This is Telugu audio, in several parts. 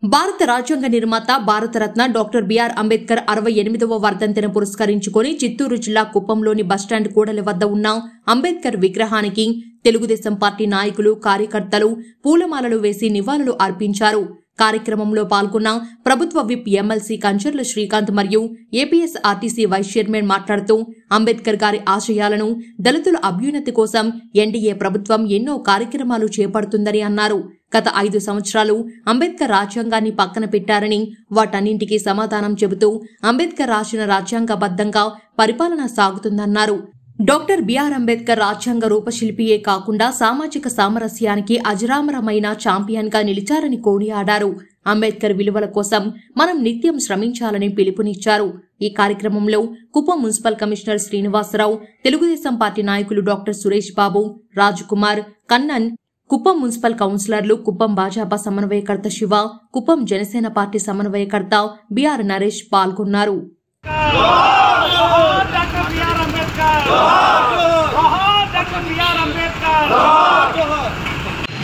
భారత రాజ్యాంగ నిర్మాత భారతరత్న డాక్టర్ బిఆర్ అంబేద్కర్ 68వ వర్ధంతిని పురస్కరించుకుని చిత్తూరు జిల్లా కుప్పంలోని బస్టాండ్ కూడలి వద్ద ఉన్న అంబేద్కర్ విగ్రహానికి తెలుగుదేశం పార్టీ నాయకులు కార్యకర్తలు పూలమాలలు వేసి నివాళులు అర్పించారు. కార్యక్రమంలో పాల్గొన్న ప్రభుత్వ విప్ ఎమ్మెల్సీ కంచర్ల శ్రీకాంత్ మరియు ఏపీఎస్ఆర్టీసీ వైస్ చైర్మన్ మాట్లాడుతూ అంబేద్కర్ గారి ఆశయాలను దళితుల అభ్యున్నతి కోసం ఎన్డీఏ ప్రభుత్వం ఎన్నో కార్యక్రమాలు చేపడుతుందని అన్నారు. గత 5 సంవత్సరాలు అంబేద్కర్ రాజ్యాంగాన్ని పక్కన పెట్టారని వాటన్నింటికీ సమాధానం చెబుతూ అంబేద్కర్ రాసిన రాజ్యాంగబద్ధంగా పరిపాలన సాగుతుందన్నారు. డాక్టర్ బిఆర్ అంబేద్కర్ రాజ్యాంగ రూపశిల్పియే కాకుండా సామాజిక సామరస్యానికి అజరామరమైన ఛాంపియన్ గా నిలిచారని కొనియాడారు. అంబేద్కర్ విలువల కోసం మనం నిత్యం శ్రమించాలని పిలుపునిచ్చారు. ఈ కార్యక్రమంలో Kuppam municipal commissioner Srinivasarao, Telugu Desam party నాయకులు డాక్టర్ సురేష్ బాబు, రాజకుమార్, కన్నన్, కుప్పం మున్సిపల్ కౌన్సిలర్లు, కుప్పం భాజపా సమన్వయకర్త శివ, కుప్పం జనసేన పార్టీ సమన్వయకర్త బిఆర్ నరేష్ పాల్గొన్నారు.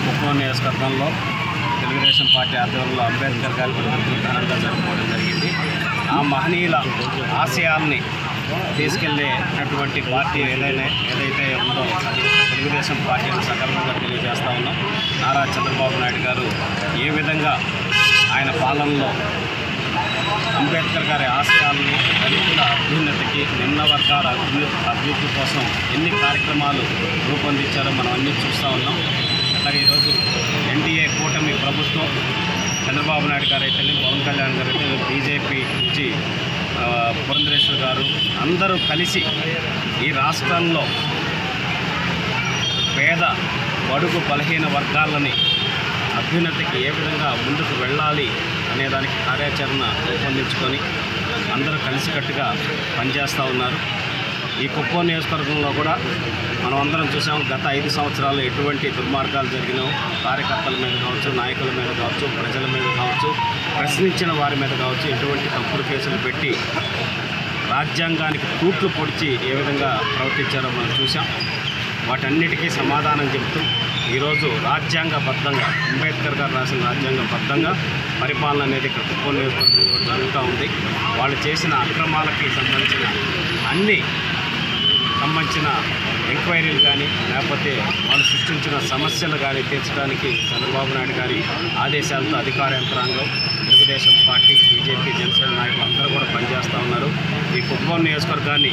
కుప్పం నియోజకవర్గంలో తెలుగుదేశం పార్టీ ఆధ్వర్యంలో అంబేద్కర్ గారి వర్ధంతిని ఘనంగా జరుపుకోవడం జరిగింది. ఆ మహనీయుల ఆశయాల్ని తీసుకెళ్లేటటువంటి పార్టీ ఏదైతే ఉందో అది తెలుగుదేశం పార్టీని సగర్వంగా తెలియజేస్తా ఉన్నాం. నారా చంద్రబాబు నాయుడు గారు ఏ విధంగా ఆయన పాలనలో అంబేద్కర్ గారి ఆశయాలని, దళితుల అభ్యున్నతికి, నిమ్న వర్గాల అభివృద్ధి కోసం ఎన్ని కార్యక్రమాలు రూపొందించారో మనం అన్నీ చూస్తూ ఉన్నాం. అలాగే ఈరోజు ఎన్డీఏ కూటమి ప్రభుత్వం, చంద్రబాబు నాయుడు గారు అయితే, పవన్ కళ్యాణ్ గారు అయితే, బీజేపీ నుంచి పురంధరేశ్వర్ గారు అందరూ కలిసి ఈ రాష్ట్రంలో పేద బడుగు బలహీన వర్గాలని అభ్యున్నతికి ఏ విధంగా ముందుకు వెళ్ళాలి అనేదానికి కార్యాచరణ రూపొందించుకొని అందరూ కలిసికట్టుగా పనిచేస్తూ ఉన్నారు. ఈ కుప్పం నియోజకవర్గంలో కూడా మనం అందరం చూసాం. గత 5 సంవత్సరాలు ఎటువంటి దుర్మార్గాలు జరిగినావు, కార్యకర్తల మీద కావచ్చు, నాయకుల మీద కావచ్చు, ప్రజల మీద కావచ్చు, ప్రశ్నించిన వారి మీద కావచ్చు, ఎటువంటి తప్పుడు కేసులు పెట్టి రాజ్యాంగానికి తూట్లు పొడిచి ఏ విధంగా ప్రవర్తించారో మనం చూసాం. వాటన్నిటికీ సమాధానం చెబుతూ ఈరోజు రాజ్యాంగబద్ధంగా అంబేద్కర్ గారు రాసిన రాజ్యాంగబద్ధంగా పరిపాలన అనేది ఇక్కడ కుప్పం నియోజకవర్గంలో జరుగుతూ ఉంది. వాళ్ళు చేసిన అక్రమాలకి సంబంధించిన ఎంక్వైరీలు కానీ, లేకపోతే వాళ్ళు సృష్టించిన సమస్యలు కానీ తీర్చడానికి చంద్రబాబు నాయుడు గారి ఆదేశాలతో అధికార యంత్రాంగం, తెలుగుదేశం పార్టీ, బీజేపీ, జనసేన నాయకులు అందరూ కూడా పనిచేస్తూ ఉన్నారు. ఈ కుప్పం నియోజకవర్గాన్ని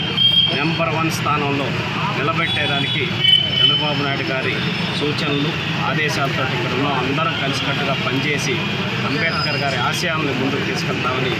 నెంబర్ 1 స్థానంలో నిలబెట్టేదానికి చంద్రబాబు నాయుడు గారి సూచనలు, ఆదేశాలతో ఇక్కడ ఉన్న అందరం కలిసికట్టుగా పనిచేసి అంబేద్కర్ గారి ఆశయాలను ముందుకు తీసుకెళ్తామని